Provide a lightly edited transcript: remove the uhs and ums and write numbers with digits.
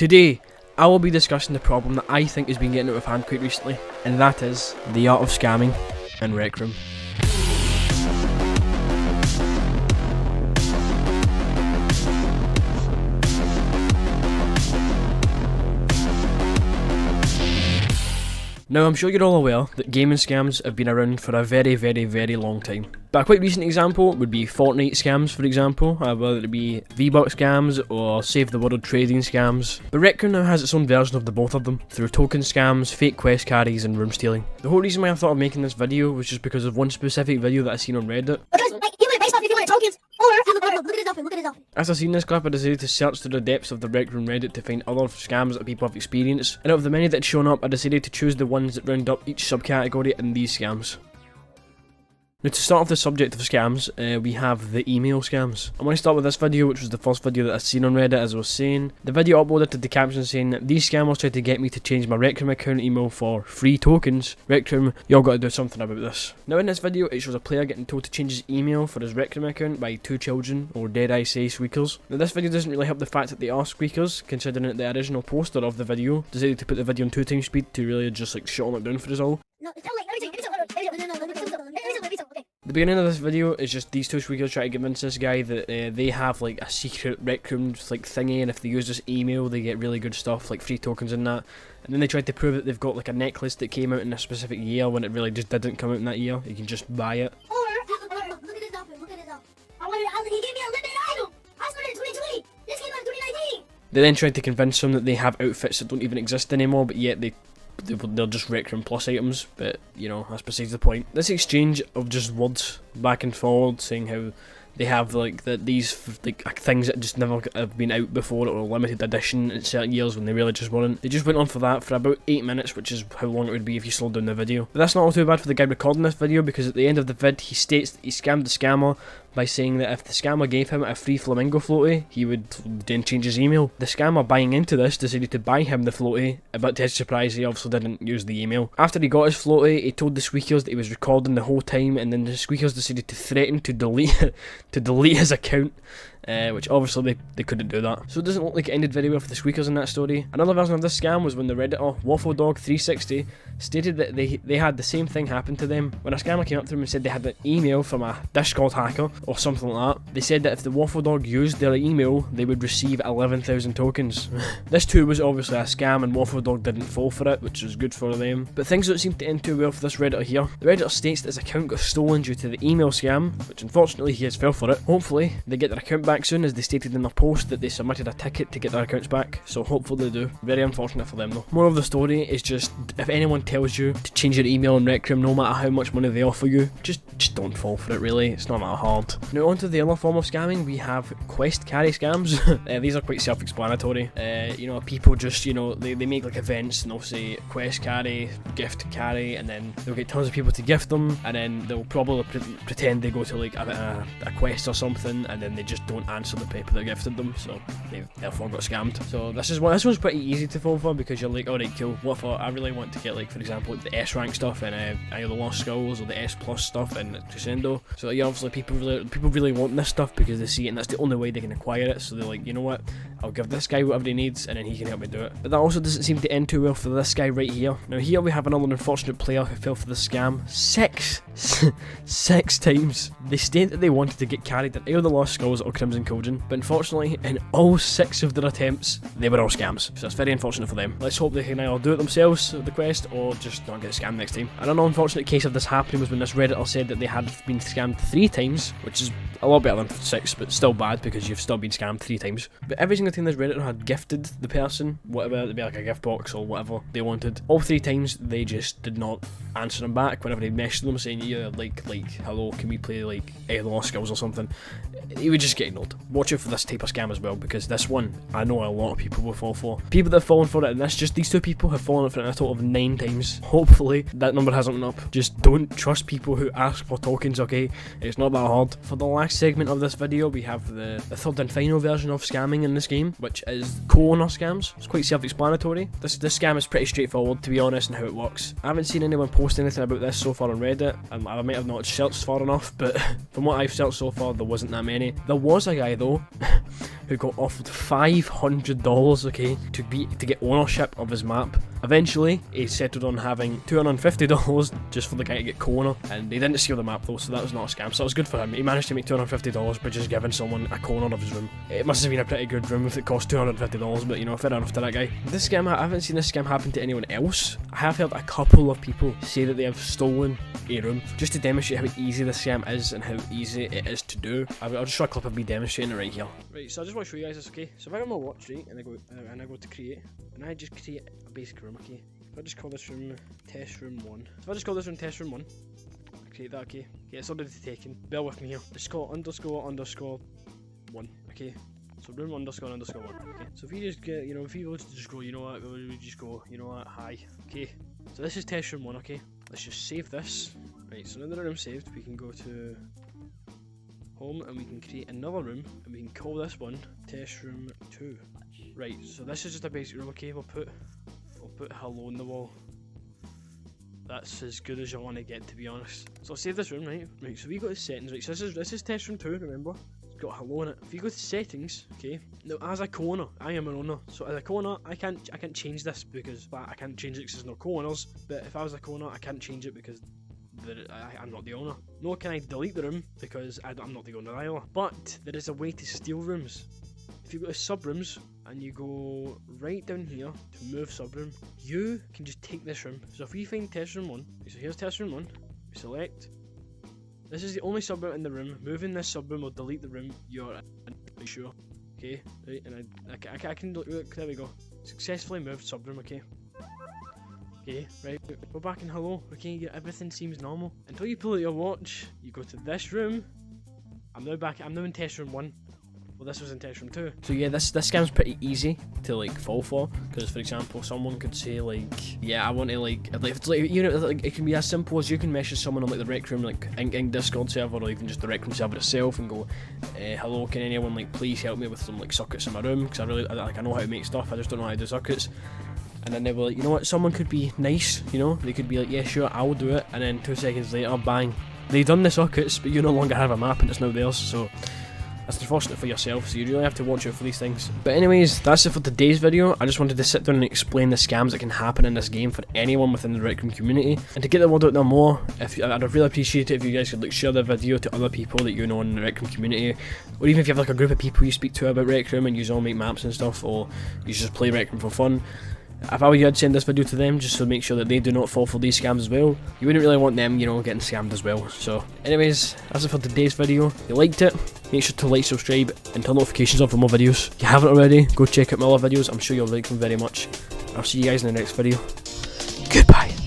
Today, I will be discussing the problem that I think has been getting out of hand quite recently, and that is the art of scamming in RecRoom. Now, I'm sure you're all aware that gaming scams have been around for a very long time. But a quite recent example would be Fortnite scams, for example, whether it be V-Bucks scams or Save the World trading scams. But RecRoom now has its own version of the both of them, through token scams, fake quest carries and room stealing. The whole reason why I thought of making this video was just because of one specific video that I seen on Reddit. As I seen this clip, I decided to search through the depths of the RecRoom Reddit to find other scams that people have experienced, and out of the many that had shown up, I decided to choose the ones that round up each subcategory in these scams. Now, to start off the subject of scams, we have the email scams. I want to start with this video, which was the first video that I seen on Reddit, as I was saying. The video uploaded to the caption saying, "These scammers tried to get me to change my RecRoom account email for free tokens. RecRoom, y'all gotta do something about this." Now, in this video, it shows a player getting told to change his email for his RecRoom account by two children, or dare I say, squeakers. Now, this video doesn't really help the fact that they are squeakers, considering that the original poster of the video decided to put the video on 2x speed to really just like shut it down for us all. The beginning of this video is just these two squeakers trying to convince this guy that they have like a secret RecRoom like thingy, and if they use this email they get really good stuff like free tokens and that. And then they tried to prove that they've got like a necklace that came out in a specific year when it really just didn't come out in that year. You can just buy it. Look at this outfit, look at this outfit. He gave me a limited item. I started in 2020. This came out in 2019. They then tried to convince him that they have outfits that don't even exist anymore, but yet they're just RecRoom Plus items, but you know, that's besides the point. This exchange of just words back and forward saying how they have like these things that just never have been out before or limited edition in certain years when they really just weren't. They just went on for that for about 8 minutes, which is how long it would be if you slowed down the video. But that's not all too bad for the guy recording this video, because at the end of the vid he states that he scammed the scammer by saying that if the scammer gave him a free flamingo floaty, he would then change his email. The scammer buying into this decided to buy him the floaty, but to his surprise he obviously didn't use the email. After he got his floaty, he told the squeakers that he was recording the whole time, and then the squeakers decided to threaten to delete his account. Which obviously they couldn't do that. So it doesn't look like it ended very well for the squeakers in that story. Another version of this scam was when the Redditor WaffleDog360 stated that they had the same thing happen to them. When a scammer came up to them and said they had an email from a Discord hacker or something like that, they said that if the WaffleDog used their email, they would receive 11,000 tokens. This too was obviously a scam, and WaffleDog didn't fall for it, which was good for them. But things don't seem to end too well for this Redditor here. The Redditor states that his account got stolen due to the email scam, which unfortunately he has fell for it. Hopefully they get their account back soon, as they stated in their post that they submitted a ticket to get their accounts back, so hopefully they do. Very unfortunate for them though. More of the story is just, if anyone tells you to change your email in RecRoom, no matter how much money they offer you, just don't fall for it really, it's not that hard. Now on to the other form of scamming, we have quest carry scams. These are quite self-explanatory. You know, people just, you know, they make like events and they'll say quest carry, gift carry, and then they'll get tons of people to gift them, and then they'll probably pretend they go to like a quest or something, and then they just don't answer the people that gifted them, so they therefore got scammed. So this one's pretty easy to fall for, because you're like, alright cool, what if I really want to get like, for example, like the S rank stuff in either the Lost Skulls or the S plus stuff in Crescendo. So yeah, obviously people really want this stuff because they see it and that's the only way they can acquire it, so they're like, you know what, I'll give this guy whatever he needs and then he can help me do it. But that also doesn't seem to end too well for this guy right here. Now here we have another unfortunate player who fell for the scam six times. They state that they wanted to get carried in either the Lost Skulls or Crimson Cauldron, but unfortunately in all 6 of their attempts they were all scams, so it's very unfortunate for them. Let's hope they can either do it themselves with the quest or just not get scammed next time. Another unfortunate case of this happening was when this Redditor said that they had been scammed 3 times, which is a lot better than 6, but still bad because you've still been scammed 3 times. But every single time this Redditor had gifted the person, whatever, it'd be like a gift box or whatever they wanted, all 3 times they just did not answer them back whenever they messaged them saying, yeah, like hello, can we play like the Lost Skills or something. He would just get ignored. Watch out for this type of scam as well, because this one I know a lot of people will fall for. People that have fallen for it, and these 2 people have fallen for it a total of 9 times. Hopefully that number hasn't went up. Just don't trust people who ask for tokens, okay? It's not that hard. For the last segment of this video, we have the third and final version of scamming in this game, which is co-owner scams. It's quite self-explanatory. This scam is pretty straightforward, to be honest, in how it works. I haven't seen anyone post anything about this so far on Reddit, and I might have not searched far enough, but from what I've searched so far, there wasn't that many. There was a guy though who got offered $500, okay, to get ownership of his map. Eventually, he settled on having $250 just for the guy to get co-owner, and he didn't steal the map though, so that was not a scam, so it was good for him. He managed to make $250 by just giving someone a co-owner of his room. It must have been a pretty good room if it cost $250, but you know, fair enough to that guy. This scam, I haven't seen this scam happen to anyone else. I have heard a couple of people say that they have stolen a room, just to demonstrate how easy this scam is and how easy it is to do. I'll just show a clip of me demonstrating it right here. Right, so I just want to show you guys this, okay? So if I go on my watch, right, and I go to create, and I just create a basic room, okay? If I just call this room test room 1. So if I just call this room test room 1, I create that, okay? Yeah, it's already taken. Bear with me here. Just call __1, okay? So room __1, okay? So if you just get, you know, if you go to just go, you know what, we just go, you know what, hi, okay? So this is test room 1, okay? Let's just save this. Right, so now that the room's saved, we can go to home and we can create another room and we can call this one test room 2. Right, so this is just a basic room, okay? We'll put hello on the wall. That's as good as you want to get, to be honest. So I'll save this room, right? Right, so we go to settings, right? So this is test room 2, remember? It's got hello in it. If you go to settings, okay? Now as a co-owner, I am an owner. So as a co-owner, I can't change this because, well, I can't change it because there's no co-owners. But if I was a co-owner, I can't change it because I'm not the owner. Nor can I delete the room because I'm not the owner either. But there is a way to steal rooms. If you go to subrooms and you go right down here to move subroom, you can just take this room. So if we find test room 1, so here's test room 1, we select. This is the only subroom in the room. Moving this subroom will delete the room. You're sure, okay? Right, and I can look. There we go. Successfully moved subroom, okay? Okay, right, go back and hello, okay, yeah, everything seems normal. Until you pull out your watch, you go to this room. I'm now in test room 1. Well, this was in test room 2. So yeah, this scam's pretty easy to like fall for, because for example, someone could say like, yeah, I want to it's like, you know, like, it can be as simple as you can message someone on like the RecRoom, like in Discord server, or even just the RecRoom server itself, and go, hello, can anyone like please help me with some like circuits in my room, because I know how to make stuff, I just don't know how to do circuits. And then they were like, you know what, someone could be nice, you know, they could be like, yeah, sure, I'll do it, and then 2 seconds later, bang, they done the circuits, but you no longer have a map and it's now theirs, so that's unfortunate for yourself, so you really have to watch out for these things. But anyways, that's it for today's video. I just wanted to sit down and explain the scams that can happen in this game for anyone within the RecRoom community. And to get the word out there more, I'd really appreciate it if you guys could like share the video to other people that you know in the RecRoom community. Or even if you have like a group of people you speak to about RecRoom and you all make maps and stuff, or you just play RecRoom for fun. If I were you, I'd send this video to them just to make sure that they do not fall for these scams as well. You wouldn't really want them, you know, getting scammed as well. So anyways, that's it for today's video. If you liked it, make sure to like, subscribe, and turn notifications on for more videos. If you haven't already, go check out my other videos. I'm sure you'll like them very much. I'll see you guys in the next video. Goodbye.